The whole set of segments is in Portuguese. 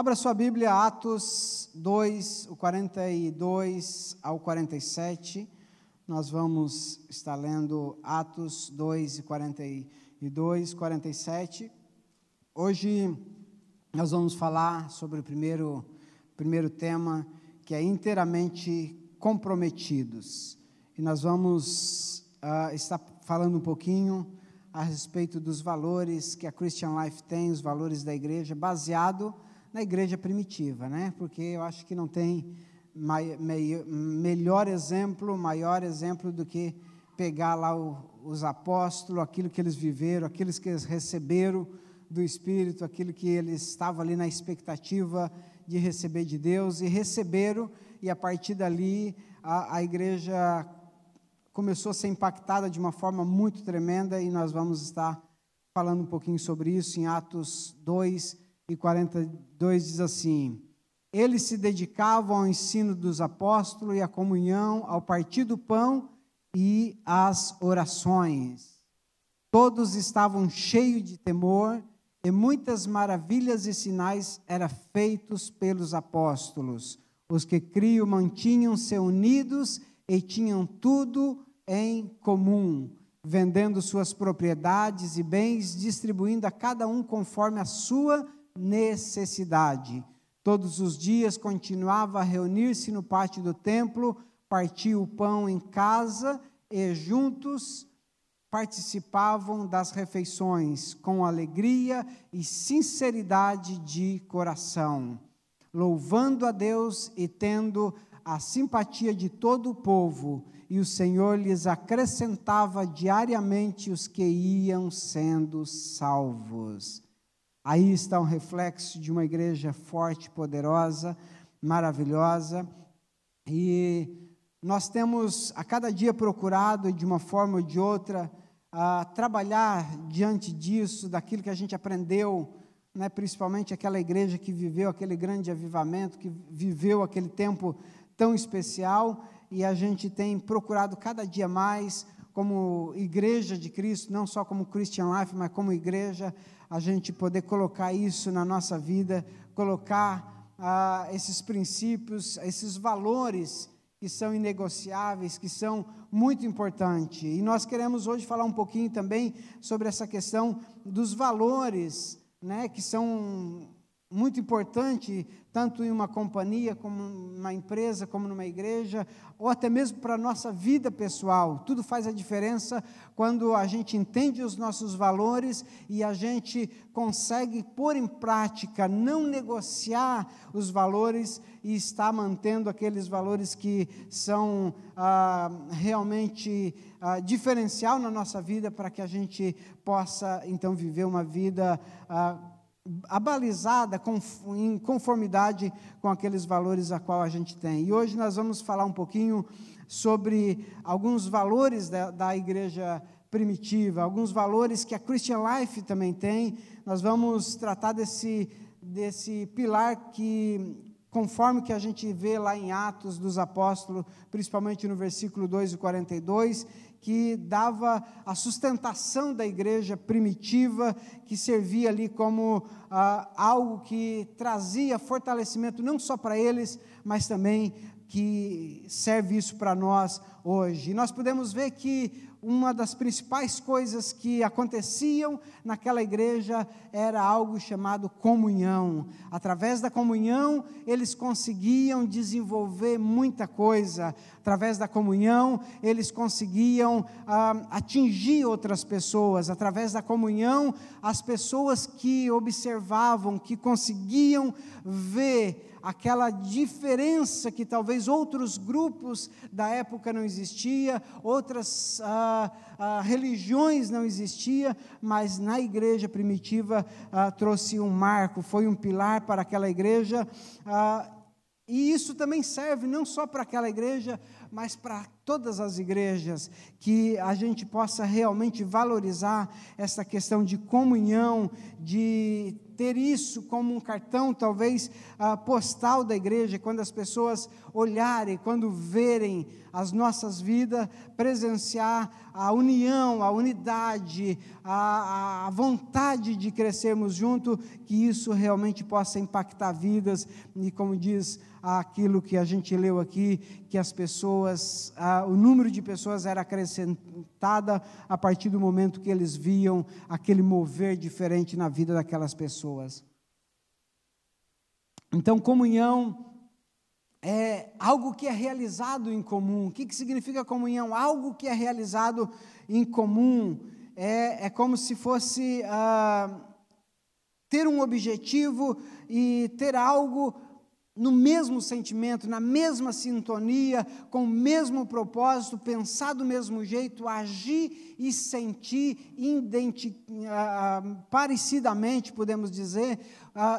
Abra sua Bíblia, Atos 2, o 42 ao 47. Nós vamos estar lendo Atos 2, 42, 47. Hoje nós vamos falar sobre o primeiro tema, que é inteiramente comprometidos. E nós vamos estar falando um pouquinho a respeito dos valores que a Christian Life tem, os valores da igreja, baseado na igreja primitiva, né? Porque eu acho que não tem melhor exemplo, maior exemplo do que pegar lá os apóstolos, aquilo que eles viveram, aquilo que eles receberam do Espírito, aquilo que eles estavam ali na expectativa de receber de Deus, e receberam, e a partir dali a igreja começou a ser impactada de uma forma muito tremenda, e nós vamos estar falando um pouquinho sobre isso em Atos 2, e 42 diz assim: eles se dedicavam ao ensino dos apóstolos e à comunhão, ao partir do pão e às orações. Todos estavam cheios de temor, e muitas maravilhas e sinais eram feitos pelos apóstolos. Os que criam mantinham-se unidos e tinham tudo em comum, vendendo suas propriedades e bens, distribuindo a cada um conforme a sua necessidade. Todos os dias continuava a reunir-se no pátio do templo, partia o pão em casa e juntos participavam das refeições com alegria e sinceridade de coração, louvando a Deus e tendo a simpatia de todo o povo, e o Senhor lhes acrescentava diariamente os que iam sendo salvos. Aí está um reflexo de uma igreja forte, poderosa, maravilhosa, e nós temos a cada dia procurado, de uma forma ou de outra, trabalhar diante disso, daquilo que a gente aprendeu, né, principalmente aquela igreja que viveu aquele grande avivamento, que viveu aquele tempo tão especial, e a gente tem procurado cada dia mais, como igreja de Cristo, não só como Christian Life, mas como igreja, a gente poder colocar isso na nossa vida, colocar esses princípios, esses valores que são inegociáveis, que são muito importantes. E nós queremos hoje falar um pouquinho também sobre essa questão dos valores, né, que são muito importantes, tanto em uma companhia, como numa empresa, como numa igreja, ou até mesmo para a nossa vida pessoal. Tudo faz a diferença quando a gente entende os nossos valores e a gente consegue pôr em prática, não negociar os valores e estar mantendo aqueles valores que são realmente diferencial na nossa vida, para que a gente possa, então, viver uma vida abalizada, em conformidade com aqueles valores a qual a gente tem. E hoje nós vamos falar um pouquinho sobre alguns valores da igreja primitiva, alguns valores que a Christian Life também tem. Nós vamos tratar desse pilar que, conforme que a gente vê lá em Atos dos Apóstolos, principalmente no versículo 2 e 42, que dava a sustentação da igreja primitiva, que servia ali como algo que trazia fortalecimento não só para eles, mas também que serve isso para nós hoje. E nós podemos ver que uma das principais coisas que aconteciam naquela igreja era algo chamado comunhão. Através da comunhão, eles conseguiam desenvolver muita coisa. Através da comunhão, eles conseguiam atingir outras pessoas. Através da comunhão, as pessoas que observavam, que conseguiam ver aquela diferença que talvez outros grupos da época não existia, outras religiões não existiam, mas na igreja primitiva trouxe um marco, foi um pilar para aquela igreja, e isso também serve não só para aquela igreja, mas para todas as igrejas, que a gente possa realmente valorizar essa questão de comunhão, de ter isso como um cartão, talvez, postal da igreja, quando as pessoas olharem, quando verem as nossas vidas, presenciar a união, a unidade, a vontade de crescermos junto, que isso realmente possa impactar vidas, e como diz aquilo que a gente leu aqui, que as pessoas, o número de pessoas era acrescentada a partir do momento que eles viam aquele mover diferente na vida daquelas pessoas. Então, comunhão é algo que é realizado em comum. O que significa comunhão? Algo que é realizado em comum. É como se fosse ter um objetivo e ter algo no mesmo sentimento, na mesma sintonia, com o mesmo propósito, pensar do mesmo jeito, agir e sentir parecidamente, podemos dizer,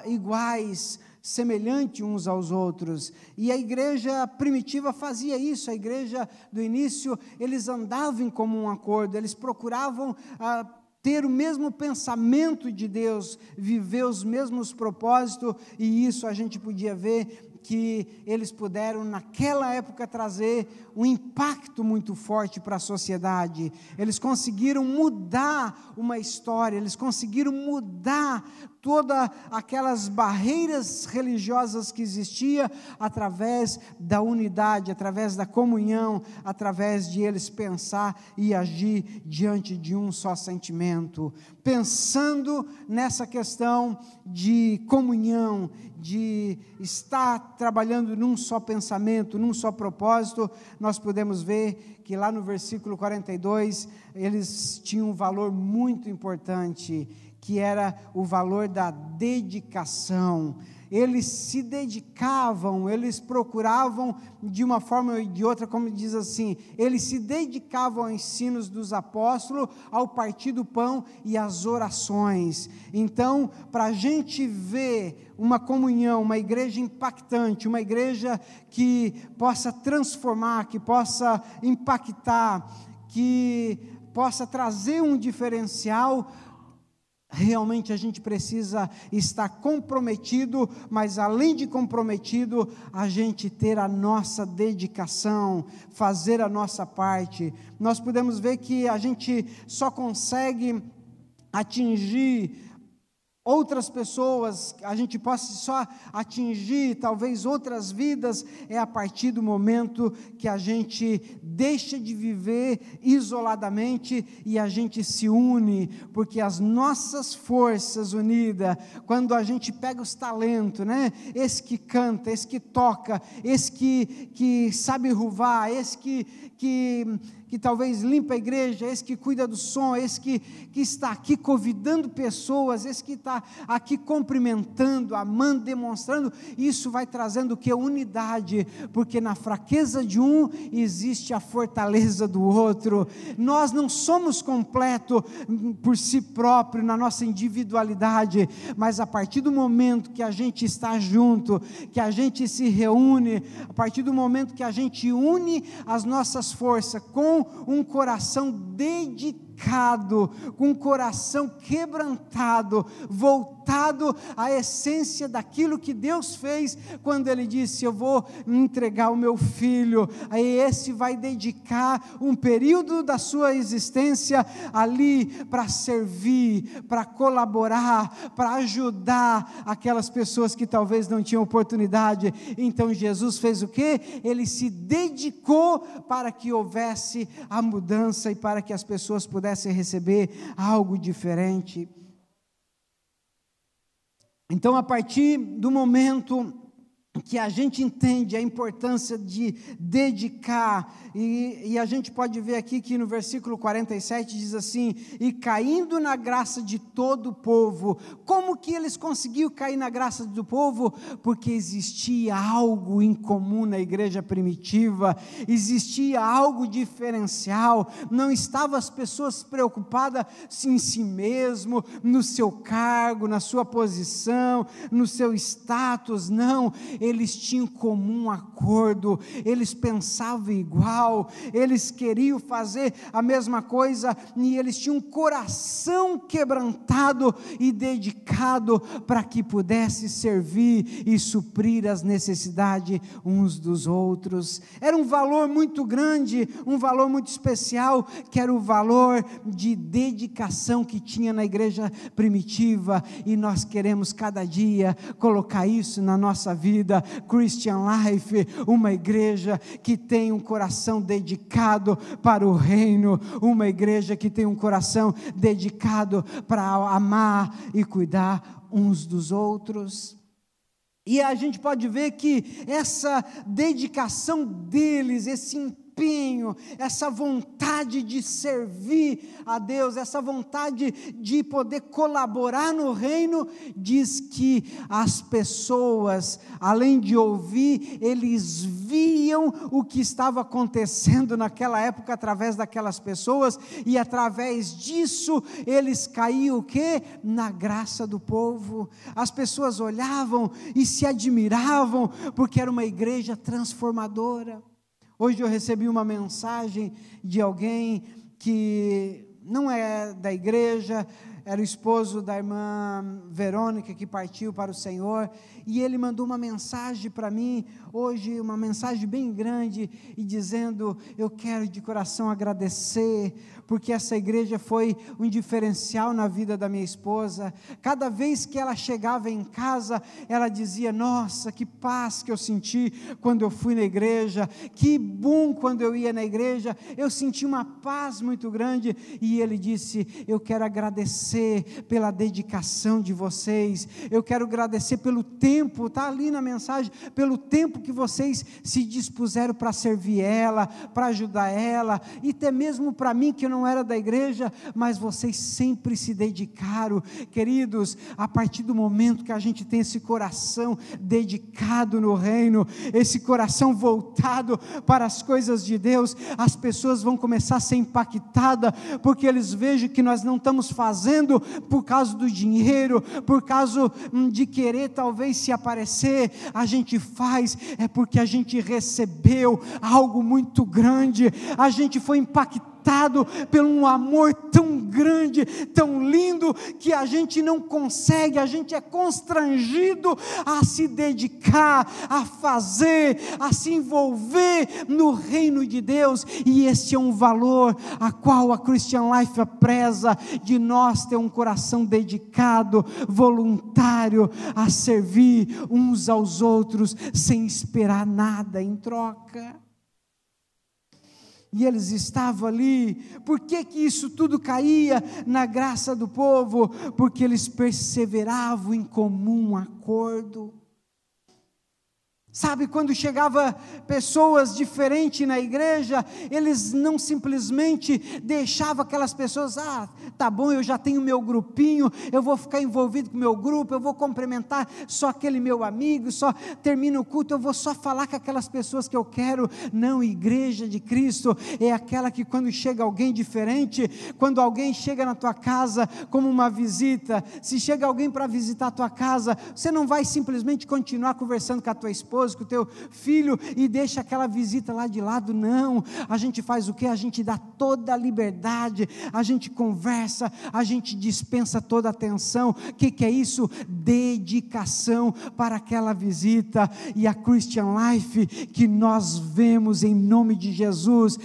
iguais, semelhantes uns aos outros. E a igreja primitiva fazia isso. A igreja do início, eles andavam em comum acordo, eles procuravam ter o mesmo pensamento de Deus, viver os mesmos propósitos, e isso a gente podia ver que eles puderam, naquela época, trazer um impacto muito forte para a sociedade. Eles conseguiram mudar uma história, eles conseguiram mudar todas aquelas barreiras religiosas que existiam através da unidade, através da comunhão, através de eles pensar e agir diante de um só sentimento. Pensando nessa questão de comunhão, de estar trabalhando num só pensamento, num só propósito, nós podemos ver que lá no versículo 42, eles tinham um valor muito importante, que era o valor da dedicação. Eles se dedicavam, eles procuravam de uma forma ou de outra, como diz assim, eles se dedicavam aos ensinos dos apóstolos, ao partir do pão e às orações. Então, para a gente ver uma comunhão, uma igreja impactante, uma igreja que possa transformar, que possa impactar, que possa trazer um diferencial, realmente a gente precisa estar comprometido, mas além de comprometido, a gente ter a nossa dedicação, fazer a nossa parte. Nós podemos ver que a gente só consegue atingir outras pessoas, a gente possa só atingir talvez outras vidas, é a partir do momento que a gente deixa de viver isoladamente e a gente se une, porque as nossas forças unidas, quando a gente pega os talentos, né? Esse que canta, esse que toca, esse que sabe ruvar, esse que talvez limpa a igreja, esse que cuida do som, esse que está aqui convidando pessoas, esse que está aqui cumprimentando, amando, demonstrando, isso vai trazendo o que? Unidade, porque na fraqueza de um existe a fortaleza do outro. Nós não somos completos por si próprio, na nossa individualidade, mas a partir do momento que a gente está junto, que a gente se reúne, a partir do momento que a gente une as nossas forças com um coração dedicado, com um coração quebrantado, voltado à essência daquilo que Deus fez, quando Ele disse, eu vou entregar o meu filho, aí esse vai dedicar um período da sua existência ali, para servir, para colaborar, para ajudar aquelas pessoas que talvez não tinham oportunidade. Então Jesus fez o quê? Ele se dedicou para que houvesse a mudança e para que as pessoas pudessem receber algo diferente. Então, a partir do momento que a gente entende a importância de dedicar, e a gente pode ver aqui que no versículo 47 diz assim, e caindo na graça de todo o povo. Como que eles conseguiram cair na graça do povo? Porque existia algo em comum na igreja primitiva, existia algo diferencial, não estavam as pessoas preocupadas em si mesmo, no seu cargo, na sua posição, no seu status, não, eles tinham comum acordo, eles pensavam igual, eles queriam fazer a mesma coisa, e eles tinham um coração quebrantado e dedicado para que pudesse servir e suprir as necessidades uns dos outros. Era um valor muito grande, um valor muito especial, que era o valor de dedicação que tinha na igreja primitiva, e nós queremos cada dia colocar isso na nossa vida. Christian Life, uma igreja que tem um coração dedicado para o reino, uma igreja que tem um coração dedicado para amar e cuidar uns dos outros. E a gente pode ver que essa dedicação deles, esse empenho, essa vontade de servir a Deus, essa vontade de poder colaborar no reino, diz que as pessoas, além de ouvir, eles viam o que estava acontecendo naquela época através daquelas pessoas, e através disso eles caíam o quê? Na graça do povo. As pessoas olhavam e se admiravam, porque era uma igreja transformadora. Hoje eu recebi uma mensagem de alguém que não é da igreja, era o esposo da irmã Verônica, que partiu para o Senhor, e ele mandou uma mensagem para mim, hoje, uma mensagem bem grande, e dizendo: eu quero de coração agradecer, porque essa igreja foi um diferencial na vida da minha esposa. Cada vez que ela chegava em casa, ela dizia: nossa, que paz que eu senti quando eu fui na igreja, que bom quando eu ia na igreja, eu senti uma paz muito grande. E ele disse: eu quero agradecer pela dedicação de vocês, eu quero agradecer pelo tempo, está ali na mensagem, pelo tempo que vocês se dispuseram para servir ela, para ajudar ela, e até mesmo para mim que não era da igreja, mas vocês sempre se dedicaram. Queridos, a partir do momento que a gente tem esse coração dedicado no reino, esse coração voltado para as coisas de Deus, as pessoas vão começar a ser impactadas, porque eles vejam que nós não estamos fazendo por causa do dinheiro, por causa de querer talvez se aparecer. A gente faz porque a gente recebeu algo muito grande, a gente foi impactado por um amor tão grande, tão lindo, que a gente não consegue, a gente é constrangido a se dedicar, a fazer, a se envolver no reino de Deus. E esse é um valor a qual a Christian Life preza, de nós ter um coração dedicado, voluntário, a servir uns aos outros, sem esperar nada em troca. E eles estavam ali. Por que isso tudo caía na graça do povo? Porque eles perseveravam em comum acordo. Sabe, quando chegava pessoas diferentes na igreja, eles não simplesmente deixavam aquelas pessoas: tá bom, eu já tenho meu grupinho, eu vou ficar envolvido com o meu grupo, eu vou cumprimentar só aquele meu amigo, só termino o culto, eu vou só falar com aquelas pessoas que eu quero. Não, igreja de Cristo é aquela que quando chega alguém diferente, quando alguém chega na tua casa como uma visita, se chega alguém para visitar a tua casa, você não vai simplesmente continuar conversando com a tua esposa, com o teu filho, e deixa aquela visita lá de lado. Não, a gente faz o quê? A gente dá toda a liberdade, a gente conversa, a gente dispensa toda a atenção. O que é isso? Dedicação para aquela visita. E a Christian Life, que nós vemos em nome de Jesus,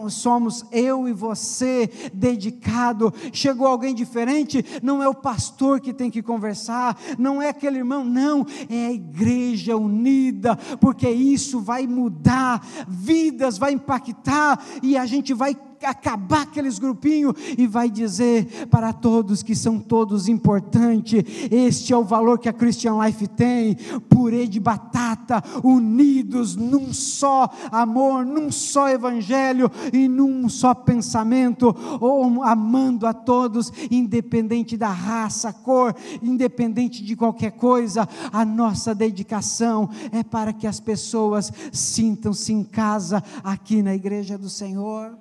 somos eu e você dedicado. Chegou alguém diferente, não é o pastor que tem que conversar, não é aquele irmão, não, é a igreja unida, porque isso vai mudar vidas, vai impactar, e a gente vai acabar aqueles grupinhos e vai dizer para todos que são todos importantes. Este é o valor que a Christian Life tem: purê de batata, unidos num só amor, num só evangelho e num só pensamento, ou amando a todos, independente da raça, cor, independente de qualquer coisa. A nossa dedicação é para que as pessoas sintam-se em casa aqui na igreja do Senhor.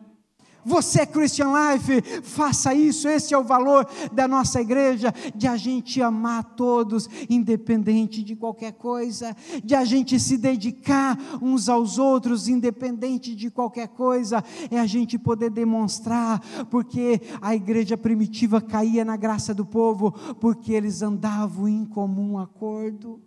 Você é Christian Life, faça isso. Esse é o valor da nossa igreja, de a gente amar todos, independente de qualquer coisa, de a gente se dedicar uns aos outros, independente de qualquer coisa, é a gente poder demonstrar, porque a igreja primitiva caía na graça do povo, porque eles andavam em comum acordo.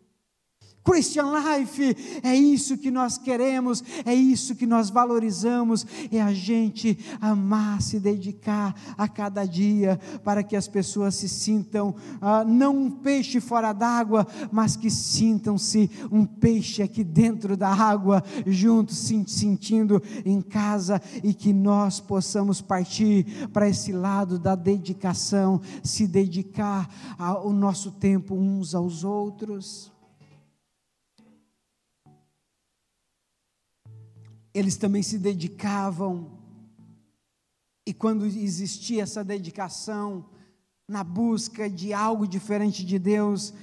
Christian Life, é isso que nós queremos, é isso que nós valorizamos, é a gente amar, se dedicar a cada dia, para que as pessoas se sintam, não um peixe fora d'água, mas que sintam-se um peixe aqui dentro da água, juntos, se sentindo em casa, e que nós possamos partir para esse lado da dedicação, se dedicar ao nosso tempo uns aos outros. Eles também se dedicavam, e quando existia essa dedicação, na busca de algo diferente de Deus,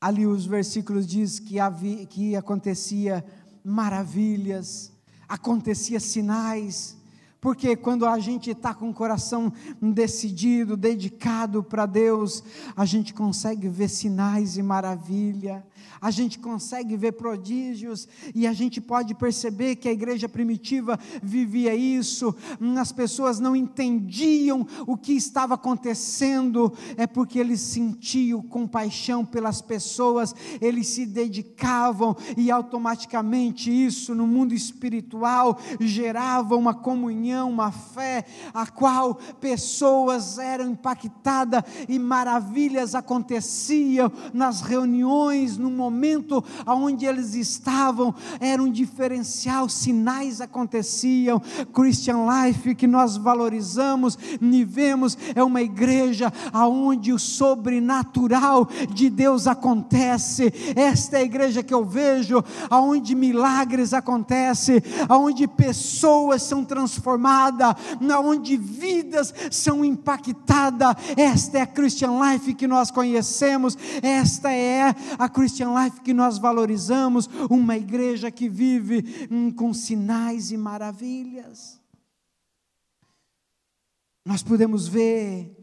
ali os versículos diz que acontecia maravilhas, acontecia sinais, porque quando a gente está com o coração decidido, dedicado para Deus, a gente consegue ver sinais e maravilha, a gente consegue ver prodígios, e a gente pode perceber que a igreja primitiva vivia isso. As pessoas não entendiam o que estava acontecendo, é porque eles sentiam compaixão pelas pessoas, eles se dedicavam, e automaticamente isso no mundo espiritual gerava uma comunhão, uma fé, a qual pessoas eram impactadas, e maravilhas aconteciam nas reuniões, no momento onde eles estavam, era um diferencial, sinais aconteciam. Christian Life, que nós valorizamos e vemos, é uma igreja onde o sobrenatural de Deus acontece. Esta é a igreja que eu vejo, onde milagres acontecem, onde pessoas são transformadas, onde vidas são impactadas. Esta é a Christian Life que nós conhecemos, esta é a Christian Life que nós valorizamos, uma igreja que vive com sinais e maravilhas. Nós podemos ver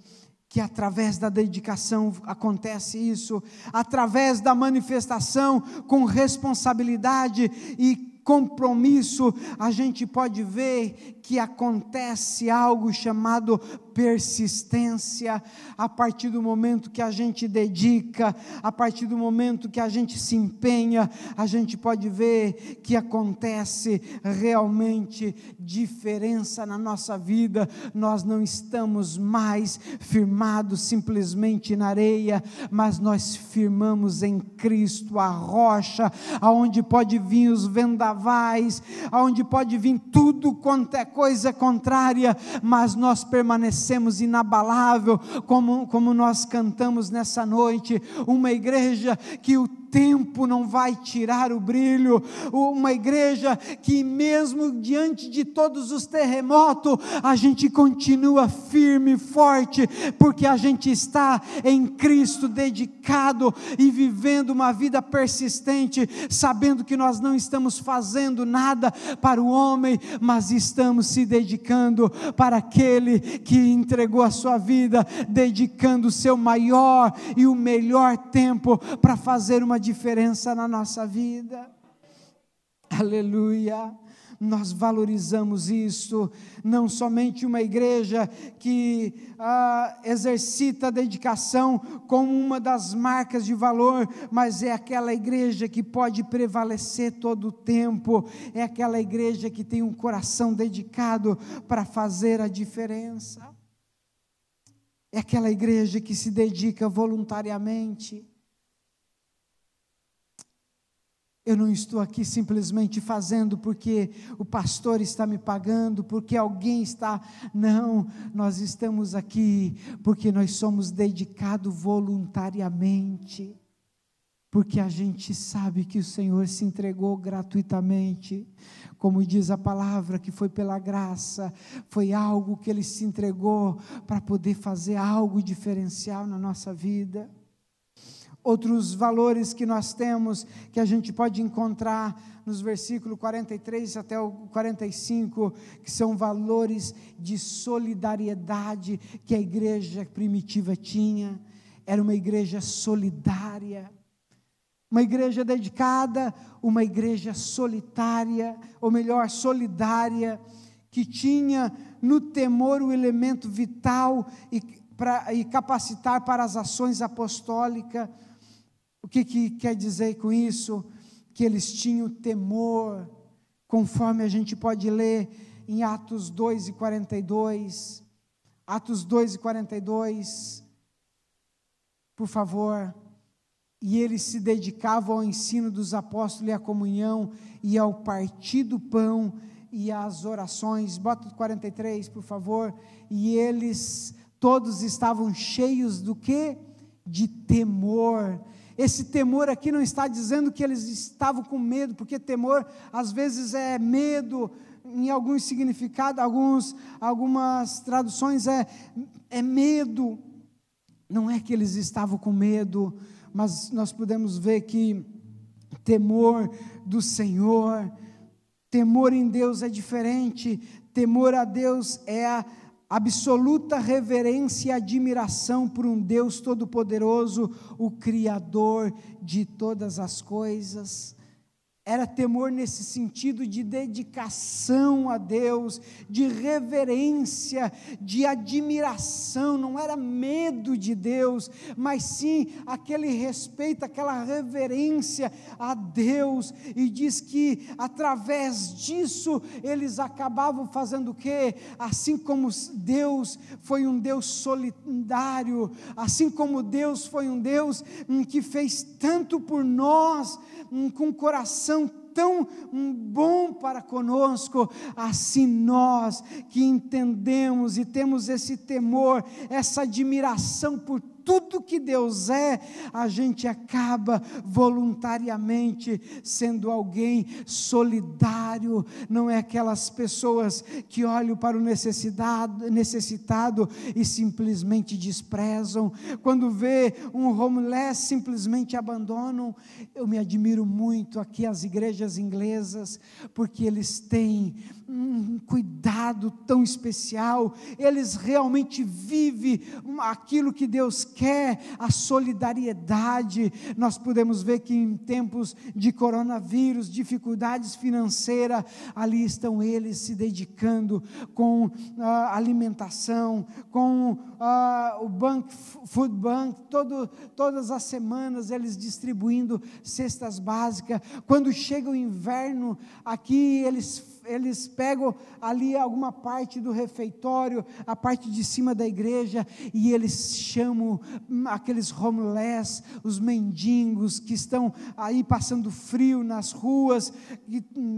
que através da dedicação acontece isso, através da manifestação com responsabilidade e compromisso, a gente pode ver que acontece algo chamado persistência. A partir do momento que a gente dedica, a partir do momento que a gente se empenha, a gente pode ver que acontece realmente diferença na nossa vida. Nós não estamos mais firmados simplesmente na areia, mas nós firmamos em Cristo, a rocha, aonde pode vir os vendavais, aonde pode vir tudo quanto é coisa contrária, mas nós permanecemos inabalável, como nós cantamos nessa noite, uma igreja que o tempo não vai tirar o brilho, uma igreja que mesmo diante de todos os terremotos, a gente continua firme e forte, porque a gente está em Cristo, dedicado e vivendo uma vida persistente, sabendo que nós não estamos fazendo nada para o homem, mas estamos se dedicando para aquele que entregou a sua vida, dedicando o seu maior e o melhor tempo para fazer uma diferença na nossa vida. Aleluia. Nós valorizamos isso, não somente uma igreja que exercita a dedicação como uma das marcas de valor, mas é aquela igreja que pode prevalecer todo o tempo, é aquela igreja que tem um coração dedicado para fazer a diferença, é aquela igreja que se dedica voluntariamente. Eu não estou aqui simplesmente fazendo porque o pastor está me pagando, porque alguém está, não, nós estamos aqui porque nós somos dedicados voluntariamente, porque a gente sabe que o Senhor se entregou gratuitamente, como diz a palavra, que foi pela graça, foi algo que Ele se entregou para poder fazer algo diferencial na nossa vida. Outros valores que nós temos, que a gente pode encontrar nos versículos 43 até o 45, que são valores de solidariedade que a igreja primitiva tinha. Era uma igreja solidária, uma igreja dedicada, uma igreja solitária, ou melhor, solidária, que tinha no temor o elemento vital e capacitar para as ações apostólicas. O que quer dizer com isso? Que eles tinham temor, conforme a gente pode ler em Atos 2 e 42. Atos 2 e 42, por favor. E eles se dedicavam ao ensino dos apóstolos e à comunhão, e ao partir do pão e às orações. Bota o 43, por favor. E eles todos estavam cheios do quê? De temor. Esse temor aqui não está dizendo que eles estavam com medo, porque temor às vezes é medo, em alguns significados, algumas traduções é medo. Não é que eles estavam com medo, mas nós podemos ver que temor do Senhor, temor em Deus é diferente. Temor a Deus é a absoluta reverência e admiração por um Deus todo-poderoso, o Criador de todas as coisas. Era temor nesse sentido de dedicação a Deus, de reverência, de admiração. Não era medo de Deus, mas sim aquele respeito, aquela reverência a Deus. E diz que através disso eles acabavam fazendo o quê? Assim como Deus foi um Deus solidário, assim como Deus foi um Deus que fez tanto por nós, com o coração tão bom para conosco, assim nós que entendemos e temos esse temor, essa admiração por tudo que Deus é, a gente acaba voluntariamente sendo alguém solidário. Não é aquelas pessoas que olham para o necessitado e simplesmente desprezam. Quando vê um homeless, simplesmente abandonam. Eu me admiro muito aqui as igrejas inglesas, porque eles têm um cuidado tão especial, eles realmente vivem aquilo que Deus quer, a solidariedade. Nós podemos ver que em tempos de coronavírus, dificuldades financeiras, ali estão eles se dedicando com alimentação, com o Food Bank, todas as semanas eles distribuindo cestas básicas. Quando chega o inverno, aqui eles pegam ali alguma parte do refeitório, a parte de cima da igreja, e eles chamam aqueles homeless, os mendigos que estão aí passando frio nas ruas,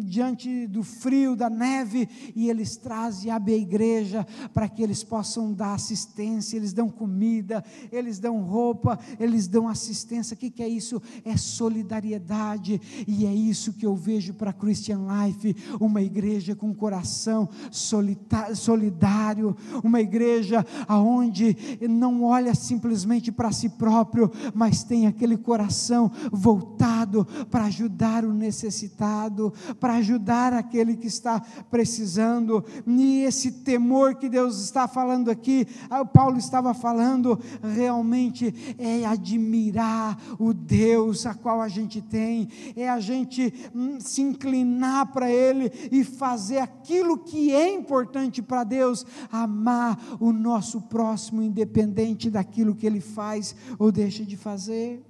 diante do frio, da neve, e eles trazem e abrem a igreja para que eles possam dar assistência. Eles dão comida, eles dão roupa, eles dão assistência. O que é isso? É solidariedade, e é isso que eu vejo para Christian Life, uma igreja com coração solidário, uma igreja aonde não olha simplesmente para si próprio, mas tem aquele coração voltado para ajudar o necessitado, para ajudar aquele que está precisando. E esse temor que Deus está falando aqui, Paulo estava falando, realmente é admirar o Deus a qual a gente tem, é a gente se inclinar para Ele e fazer aquilo que é importante para Deus, amar o nosso próximo, independente daquilo que ele faz ou deixa de fazer.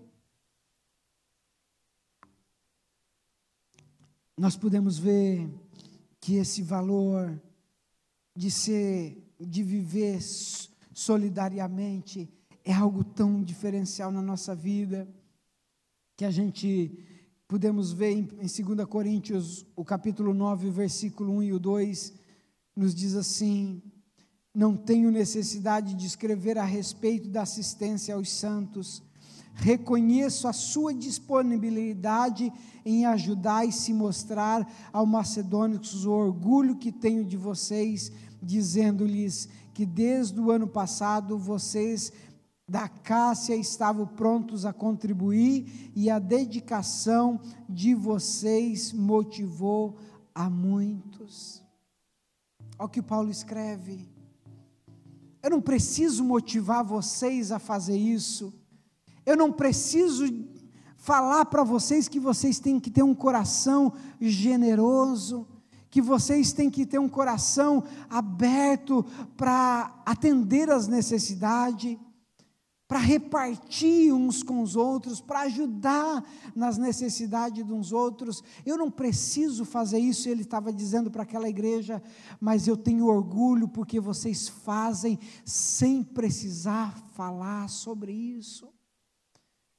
Nós podemos ver que esse valor de viver solidariamente é algo tão diferencial na nossa vida, que a gente podemos ver em 2 Coríntios, o capítulo 9, versículo 1 e o 2, nos diz assim: não tenho necessidade de escrever a respeito da assistência aos santos, reconheço a sua disponibilidade em ajudar e se mostrar ao macedônicos o orgulho que tenho de vocês, dizendo-lhes que desde o ano passado vocês da Cássia estavam prontos a contribuir, e a dedicação de vocês motivou a muitos. Olha o que Paulo escreve: eu não preciso motivar vocês a fazer isso, eu não preciso falar para vocês que vocês têm que ter um coração generoso, que vocês têm que ter um coração aberto para atender às necessidades, para repartir uns com os outros, para ajudar nas necessidades de uns outros. Eu não preciso fazer isso, ele estava dizendo para aquela igreja, mas eu tenho orgulho porque vocês fazem sem precisar falar sobre isso.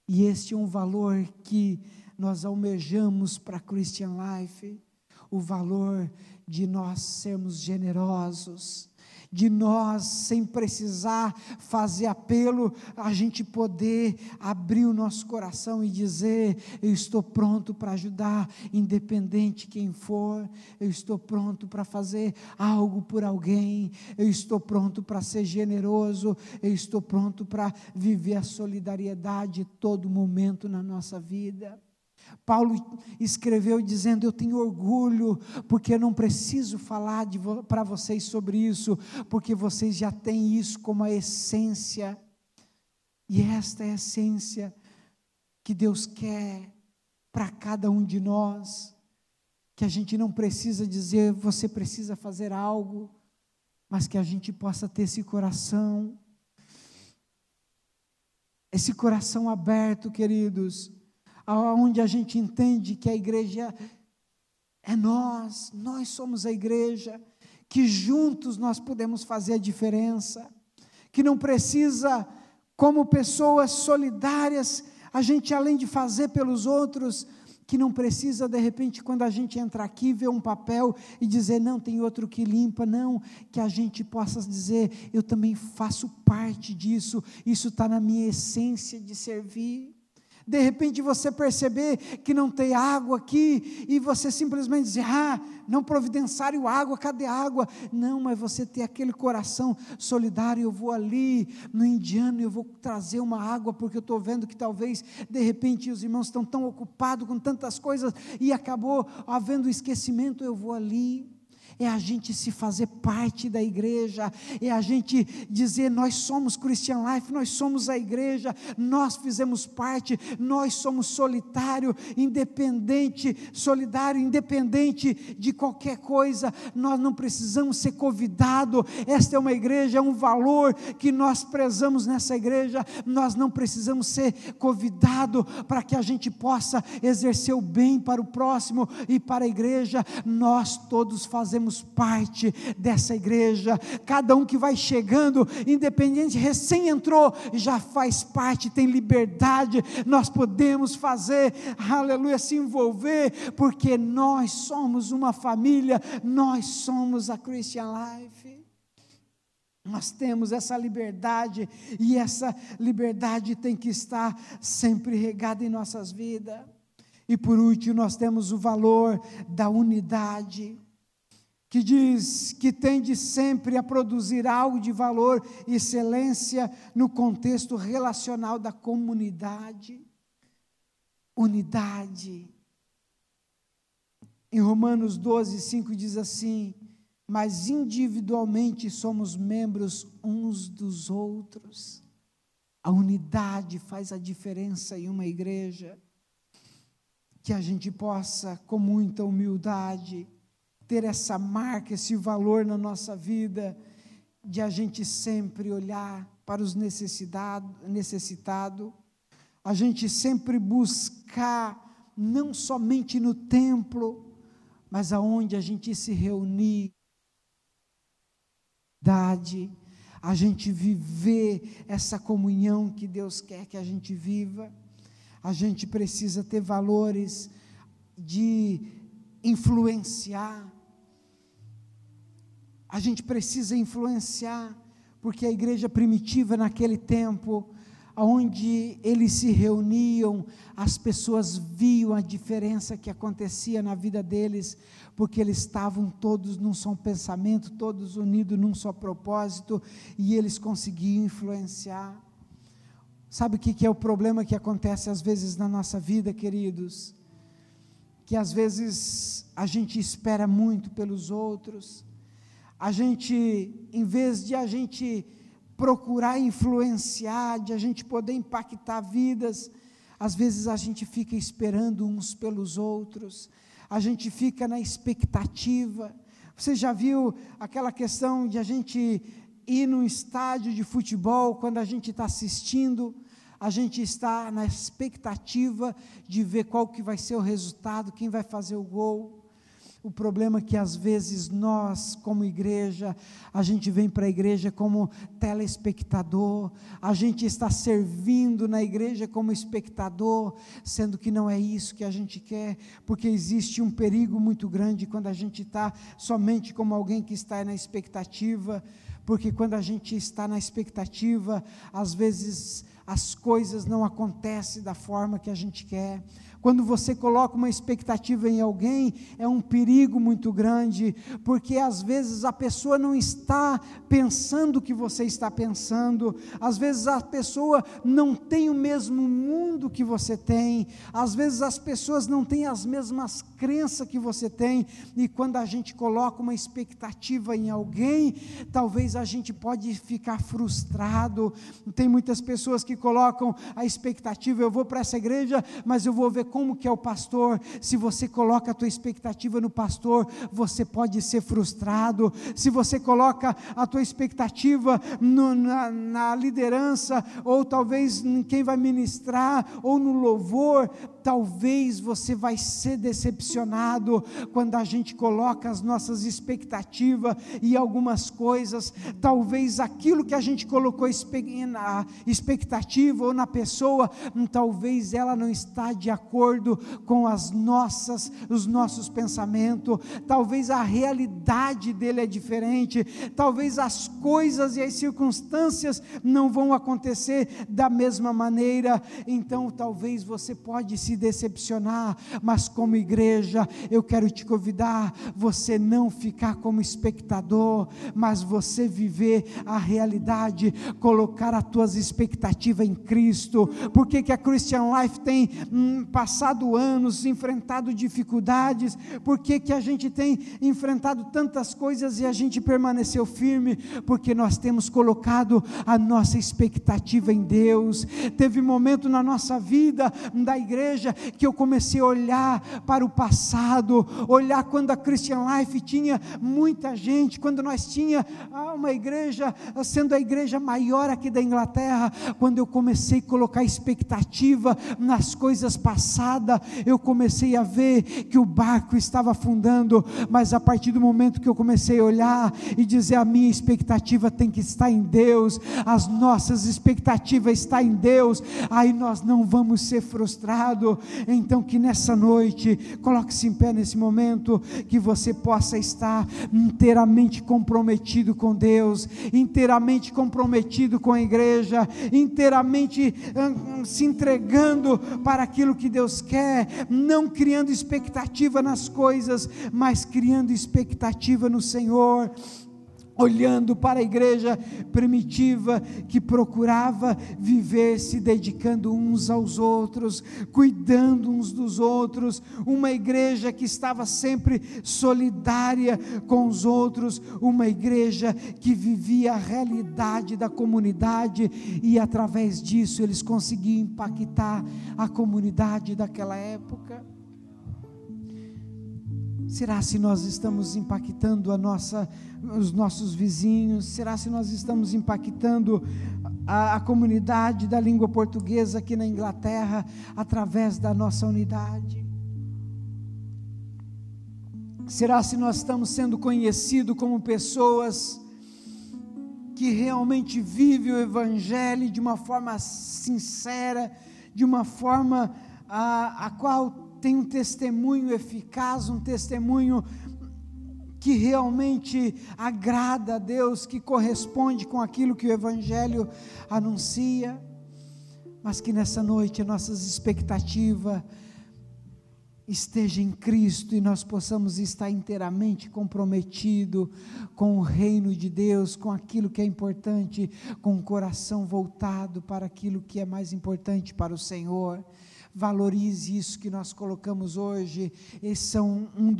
E este é um valor que nós almejamos para a Christian Life, o valor de nós sermos generosos, de nós, sem precisar fazer apelo, a gente poder abrir o nosso coração e dizer: eu estou pronto para ajudar, independente quem for, eu estou pronto para fazer algo por alguém, eu estou pronto para ser generoso, eu estou pronto para viver a solidariedade todo momento na nossa vida. Paulo escreveu dizendo: eu tenho orgulho, porque eu não preciso falar para vocês sobre isso, porque vocês já têm isso como a essência, e esta é a essência que Deus quer para cada um de nós, que a gente não precisa dizer, você precisa fazer algo, mas que a gente possa ter esse coração aberto, queridos, onde a gente entende que a igreja é nós somos a igreja, que juntos nós podemos fazer a diferença, que não precisa, como pessoas solidárias, a gente, além de fazer pelos outros, que não precisa, de repente, quando a gente entra aqui, ver um papel e dizer: não, tem outro que limpa. Não, que a gente possa dizer: eu também faço parte disso, isso está na minha essência de servir. De repente você perceber que não tem água aqui, e você simplesmente dizer: não providenciaram água, cadê a água? Não, mas você ter aquele coração solidário: eu vou ali no Indiano, eu vou trazer uma água, porque eu estou vendo que talvez, de repente, os irmãos estão tão ocupados com tantas coisas, e acabou havendo esquecimento, eu vou ali. É a gente se fazer parte da igreja, é a gente dizer: nós somos Christian Life, nós somos a igreja, nós fizemos parte, nós somos solidário, solidário, independente de qualquer coisa, nós não precisamos ser convidados. Esta é uma igreja, é um valor que nós prezamos nessa igreja, nós não precisamos ser convidados para que a gente possa exercer o bem para o próximo e para a igreja. Nós todos fazemos parte dessa igreja, cada um que vai chegando, independente, recém entrou, já faz parte, tem liberdade, nós podemos fazer, aleluia, se envolver, porque nós somos uma família, nós somos a Christian Life. Nós temos essa liberdade, e essa liberdade tem que estar sempre regada em nossas vidas. E por último, nós temos o valor da unidade, que diz que tende sempre a produzir algo de valor e excelência no contexto relacional da comunidade. Unidade. Em Romanos 12:5 diz assim: mas individualmente somos membros uns dos outros. A unidade faz a diferença em uma igreja. Que a gente possa, com muita humildade, ter essa marca, esse valor na nossa vida, de a gente sempre olhar para os necessitados, a gente sempre buscar, não somente no templo, mas aonde a gente se reunir, a gente viver essa comunhão que Deus quer que a gente viva. A gente precisa ter valores de influenciar, a gente precisa influenciar, porque a igreja primitiva naquele tempo, onde eles se reuniam, as pessoas viam a diferença que acontecia na vida deles, porque eles estavam todos num só pensamento, todos unidos num só propósito, e eles conseguiam influenciar. Sabe o que é o problema que acontece às vezes na nossa vida, queridos? Que às vezes a gente espera muito pelos outros, a gente, em vez de a gente procurar influenciar, de a gente poder impactar vidas, às vezes a gente fica esperando uns pelos outros, a gente fica na expectativa. Você já viu aquela questão de a gente ir num estádio de futebol, quando a gente está assistindo, a gente está na expectativa de ver qual que vai ser o resultado, quem vai fazer o gol. O problema é que às vezes nós, como igreja, a gente vem para a igreja como telespectador, a gente está servindo na igreja como espectador, sendo que não é isso que a gente quer, porque existe um perigo muito grande quando a gente está somente como alguém que está na expectativa, porque quando a gente está na expectativa, às vezes as coisas não acontecem da forma que a gente quer. Quando você coloca uma expectativa em alguém, é um perigo muito grande, porque às vezes a pessoa não está pensando o que você está pensando, às vezes a pessoa não tem o mesmo mundo que você tem, às vezes as pessoas não têm as mesmas crenças que você tem, e quando a gente coloca uma expectativa em alguém, talvez a gente pode ficar frustrado. Tem muitas pessoas que colocam a expectativa, eu vou para essa igreja, mas eu vou ver como que é o pastor. Se você coloca a tua expectativa no pastor, você pode ser frustrado. Se você coloca a tua expectativa na liderança, ou talvez em quem vai ministrar, ou no louvor, talvez você vai ser decepcionado. Quando a gente coloca as nossas expectativas em algumas coisas, talvez aquilo que a gente colocou na expectativa ou na pessoa, talvez ela não está de acordo com os nossos pensamentos, talvez a realidade dele é diferente, talvez as coisas e as circunstâncias não vão acontecer da mesma maneira, então talvez você pode se decepcionar, mas como igreja, eu quero te convidar, você não ficar como espectador, mas você viver a realidade, colocar as tuas expectativas em Cristo. Por que a Christian Life tem passado anos, enfrentado dificuldades? Por que a gente tem enfrentado tantas coisas e a gente permaneceu firme? Porque nós temos colocado a nossa expectativa em Deus. Teve momento na nossa vida, da igreja, que eu comecei a olhar para o passado, olhar quando a Christian Life tinha muita gente, quando nós tinha uma igreja, sendo a igreja maior aqui da Inglaterra, quando eu comecei a colocar expectativa nas coisas passadas, eu comecei a ver que o barco estava afundando, mas a partir do momento que eu comecei a olhar e dizer, a minha expectativa tem que estar em Deus, as nossas expectativas estão em Deus, aí nós não vamos ser frustrados. Então que nessa noite, coloque-se em pé nesse momento, que você possa estar inteiramente comprometido com Deus, inteiramente comprometido com a igreja, inteiramente se entregando para aquilo que Deus quer, não criando expectativa nas coisas, mas criando expectativa no Senhor, olhando para a igreja primitiva, que procurava viver se dedicando uns aos outros, cuidando uns dos outros, uma igreja que estava sempre solidária com os outros, uma igreja que vivia a realidade da comunidade, e através disso eles conseguiam impactar a comunidade daquela época. Será se nós estamos impactando os nossos vizinhos? Será se nós estamos impactando a comunidade da língua portuguesa aqui na Inglaterra, através da nossa unidade? Será se nós estamos sendo conhecidos como pessoas que realmente vivem o Evangelho de uma forma sincera, de uma forma a qual tem um testemunho eficaz, um testemunho que realmente agrada a Deus, que corresponde com aquilo que o Evangelho anuncia? Mas que nessa noite as nossas expectativas esteja em Cristo e nós possamos estar inteiramente comprometido com o reino de Deus, com aquilo que é importante, com o coração voltado para aquilo que é mais importante para o Senhor. Valorize isso que nós colocamos hoje. Esses são uns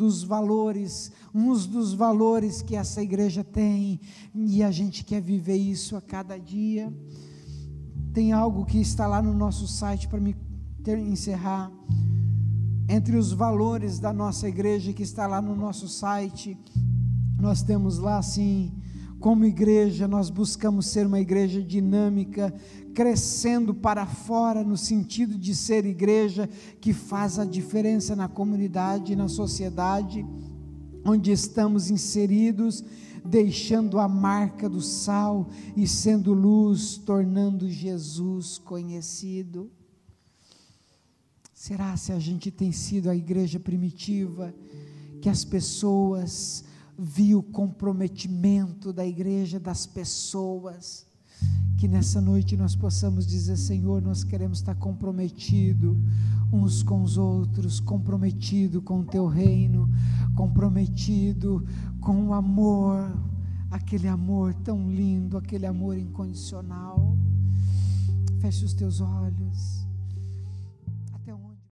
dos valores que essa igreja tem, e a gente quer viver isso a cada dia. Tem algo que está lá no nosso site para me encerrar. Entre os valores da nossa igreja que está lá no nosso site, nós temos lá assim: como igreja, nós buscamos ser uma igreja dinâmica, crescendo para fora, no sentido de ser igreja que faz a diferença na comunidade, na sociedade onde estamos inseridos, deixando a marca do sal e sendo luz, tornando Jesus conhecido. Será se a gente tem sido a igreja primitiva, que as pessoas viam o comprometimento da igreja, das pessoas, que nessa noite nós possamos dizer: Senhor, nós queremos estar comprometidos uns com os outros, comprometido com o Teu reino, comprometido com o amor, aquele amor tão lindo, aquele amor incondicional. Feche os teus olhos.